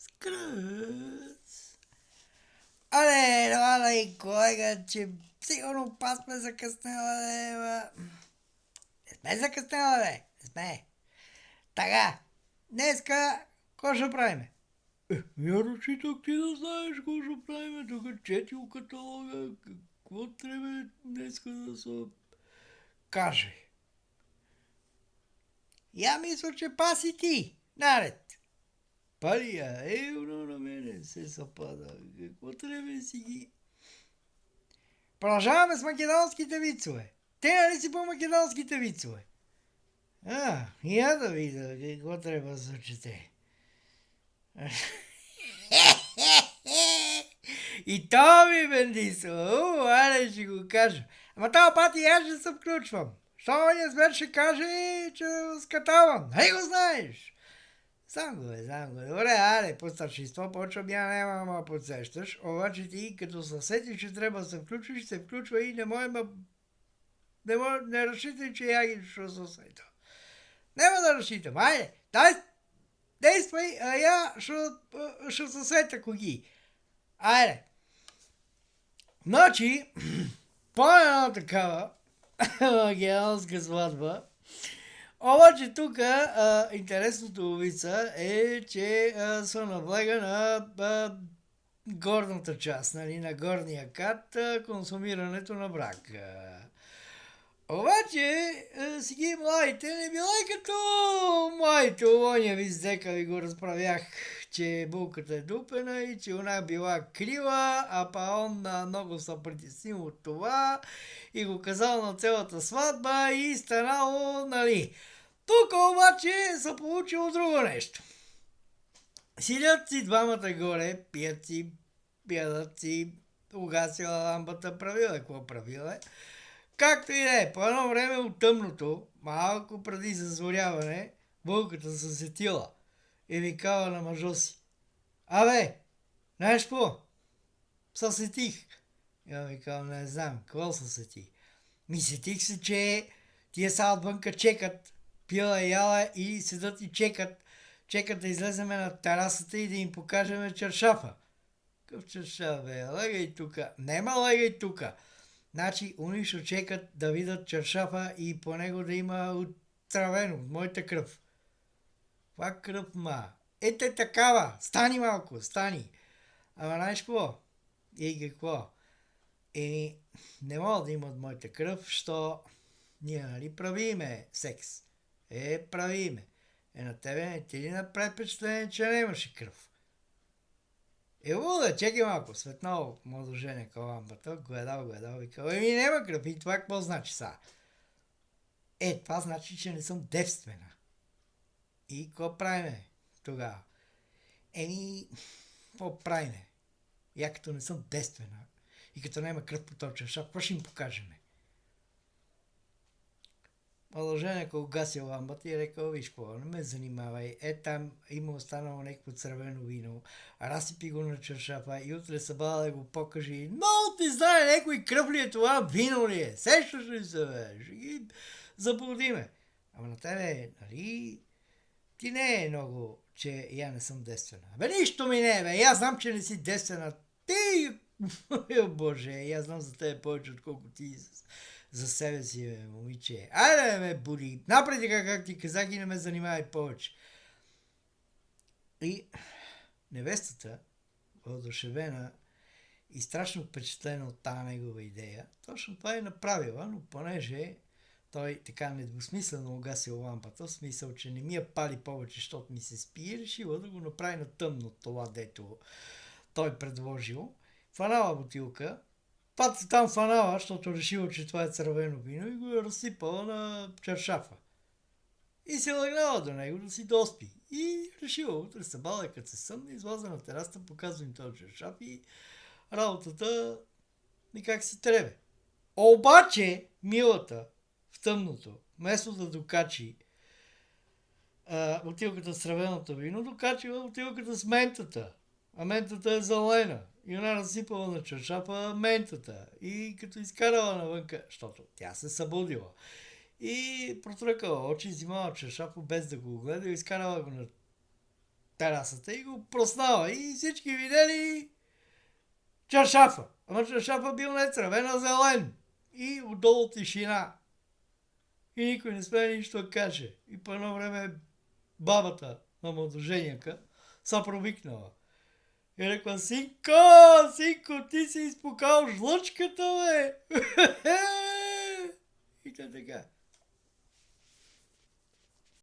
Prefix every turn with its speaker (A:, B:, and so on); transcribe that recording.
A: Скръс. Аре, давай, колега, че сигурно пас сме закъснела, бе. Не сме закъснела, бе. Не сме. Така, днеска, какво ще правим? Вярно, че тук ти да знаеш какво ще правим. Тук четил каталога. Какво трябва днеска да се каже? Я мисля, че паси ти. Наред. Пария, евро на мене се съпада. Какво трябва да си ги... Продължаваме с македонските вицове. Те нали си по македонските вицове? Я да видя какво трябва да се чете. И то ми бендисва. Аре ще го кажа. Ама това пати аз ще се включвам. Що не сме ще каже, че скатавам. Нали го знаеш? Знам го. Добре, аре, по старшинство почвам, я няма ма подсещаш. Обаче ти, като се сетиш, че трябва да се включиш, се включва и не разчитай, че я ги ще се сета. Няма да разчитам. Айде, действай, а я ще се сета коги. Айде. Значи, по една такава македонска сватба. Обаче тук интересното вица е, че са наблега на горната част, нали, на горния кат, консумирането на брак. Обаче сега младите не била като младите оня виздека ви го разправях, че булката е дупена и че она била крива, а па он много се притеснил от това и го казал на цялата сватба и станало, нали. Тук обаче се получило друго нещо. Сидят си двамата горе, пият си, угасила лампата, правила какво правила. Както и да е, по едно време от тъмното, малко преди зазоряване, вълката се сетила и викала на мъжа си. Абе, знаеш какво? Се сетих. И он викал, не знам, какво се сетих? Сетих се, че тия са отвънка чекат, пила яла и седат и чекат да излеземе на терасата и да им покажеме чершафа. Какъв чершаф, бе? Легай тука. Нема легай тука. Значи, уни ще чекат да видят чершафа и по него да има отравено от моята кръв. Каква кръв, ма? Ете такава! Стани малко, стани! Ама знаеш какво? И какво? Не мога да има от моята кръв, що ние, нали, правиме секс. Правиме. На тебе не ти ли направи впечатление, че нямаше кръв? Луда, чекай малко, светнало младожене към лампата, гледал, викал, няма кръв и това какво значи са? Това значи, че не съм девствена. И какво правиме тогава? Какво правиме? Я като не съм девствена и като няма кръв по този чершаф, какво ще им покажеме? Младоженека угасил ламбата и рекал, виж какво, не ме занимавай, там има останало някакво цървено вино, разсипи го на чершафа и утре събала да го покажи. Много ти знае, някой кръв ли е това, вино ли е, сещаш ли се, бе, ще ги заблудиме. Ама на тебе, нали, ти не е много, че я не съм девствена. Бе, нищо ми не е, бе, аз знам, че не си девствена. Ти, боже, аз знам за тебе повече, отколко ти за себе си, бе, момиче. Айде, ме буди. Напреди, как ти казах, и не ме занимавай повече. И невестата, въодушевена и страшно впечатлена от тази негова идея, точно това е направила, но понеже той така недвусмислено угасил лампата, в смисъл, че не ми я пали повече, защото ми се спи, решила да го направи на тъмно това, дето той предложил. Фанала бутилка, там фанала, защото решила, че това е цървено вино и го е разсипала на чершафа. И се легнала до него да си доспи. И решила, утре се бала, като се съмне, излаза на терасата, показва им този чершаф и работата никак си требе. Обаче, милата, в тъмното, вместо да докачи бутилката с цървеното вино, докачила бутилката с ментата. А ментата е зелена. И она разсипала на чершафа ментата. И като изкарала навънка, защото тя се събудила. И протръкала очи, взимала чершафа без да го огледа и изкарала го на терасата и го проснава. И всички видели чаршафа. Ама чаршафа бил не цървен, а зелен. И отдолу тишина. И никой не смее нищо да каже. И по едно време бабата на младоженяка са провикнала. И рекла: синко, ти си изпукал жлъчката, бе! И така.